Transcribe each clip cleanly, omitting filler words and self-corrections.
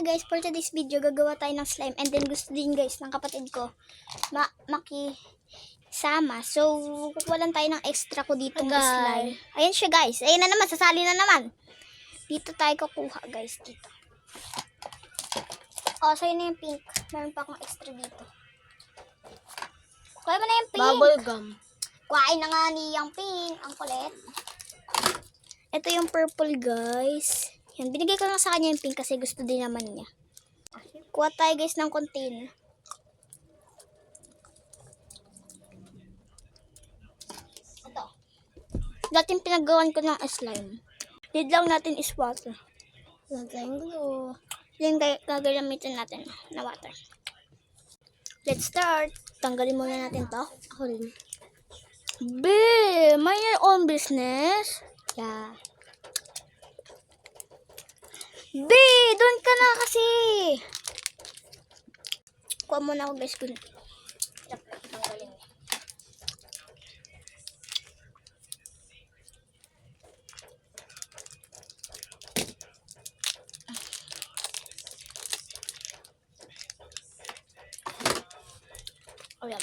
guys, for today's video, gagawa tayo ng slime. And then gusto din guys ng kapatid ko makisama. So, kukuha tayo ng extra ko dito ng slime. Ayan siya guys. Ayan na naman, sasali na naman. Dito tayo kukuha guys, dito. Oh, sa'yo na yung pink. Meron pa akong extra dito. Kuha mo na yung pink. Bubble gum. Kuhain na nga niyang pink. Ang kulit. Ito yung purple guys. Yan, binigay ko lang sa kanya yung pink kasi gusto din naman niya. Kuha tayo guys ng container. Ito. Dating pinagawan ko ng slime. Need lang natin is water. Lagyan glue. Yung gagamitin natin na water. Let's start. Tanggalin muna natin to. Ako rin. Be, may your own business. Yeah. Be, doon ka na kasi. Kuha muna ako guys. Tanggalin. Ayan.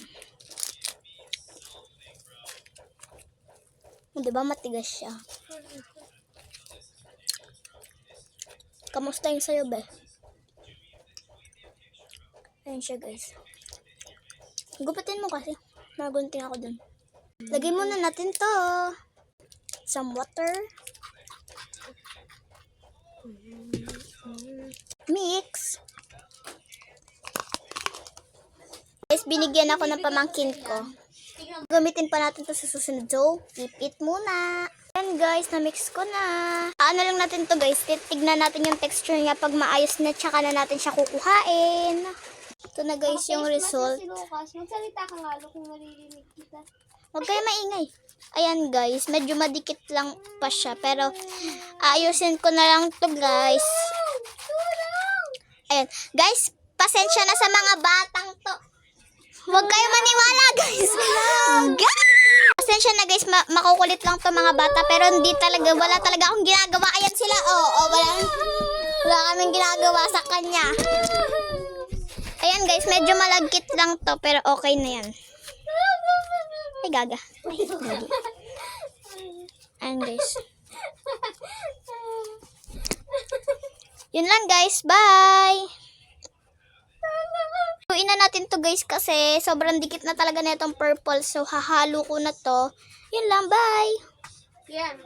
Diba matigas siya? Kamusta yung sayo, be? Ayan siya, guys. Gupitin mo kasi. Nagunting ako dun. Lagay muna natin to. Some water. Mix. Guys, binigyan ako ng pamangkin ko. Gamitin pa natin to sa susunod. So, keep it muna. Ayan guys, na-mix ko na. Ano lang natin to guys, tignan natin yung texture niya. Pag maayos na, tsaka na natin siya kukuhain. Ito na guys yung result. Magsalita ka nga kung naririnig kita. Huwag kayo maingay. Ayan guys, medyo madikit lang pa siya. Pero, ayusin ko na lang to guys. Ayan. Guys, pasensya na sa mga batang to. Huwag kayo maniwala guys. Pasensya na guys, makukulit lang to mga bata. Pero hindi talaga, wala talaga akong ginagawa. Ayan sila, wala kaming ginagawa sa kanya. Ayan guys, medyo malagkit lang to. Pero okay na yan. Ay gaga. Ayan guys. Yun lang guys, bye! Lutuin na natin to guys kasi sobrang dikit na talaga na itong purple. So hahalo ko na to. Yun lang, bye! Yan.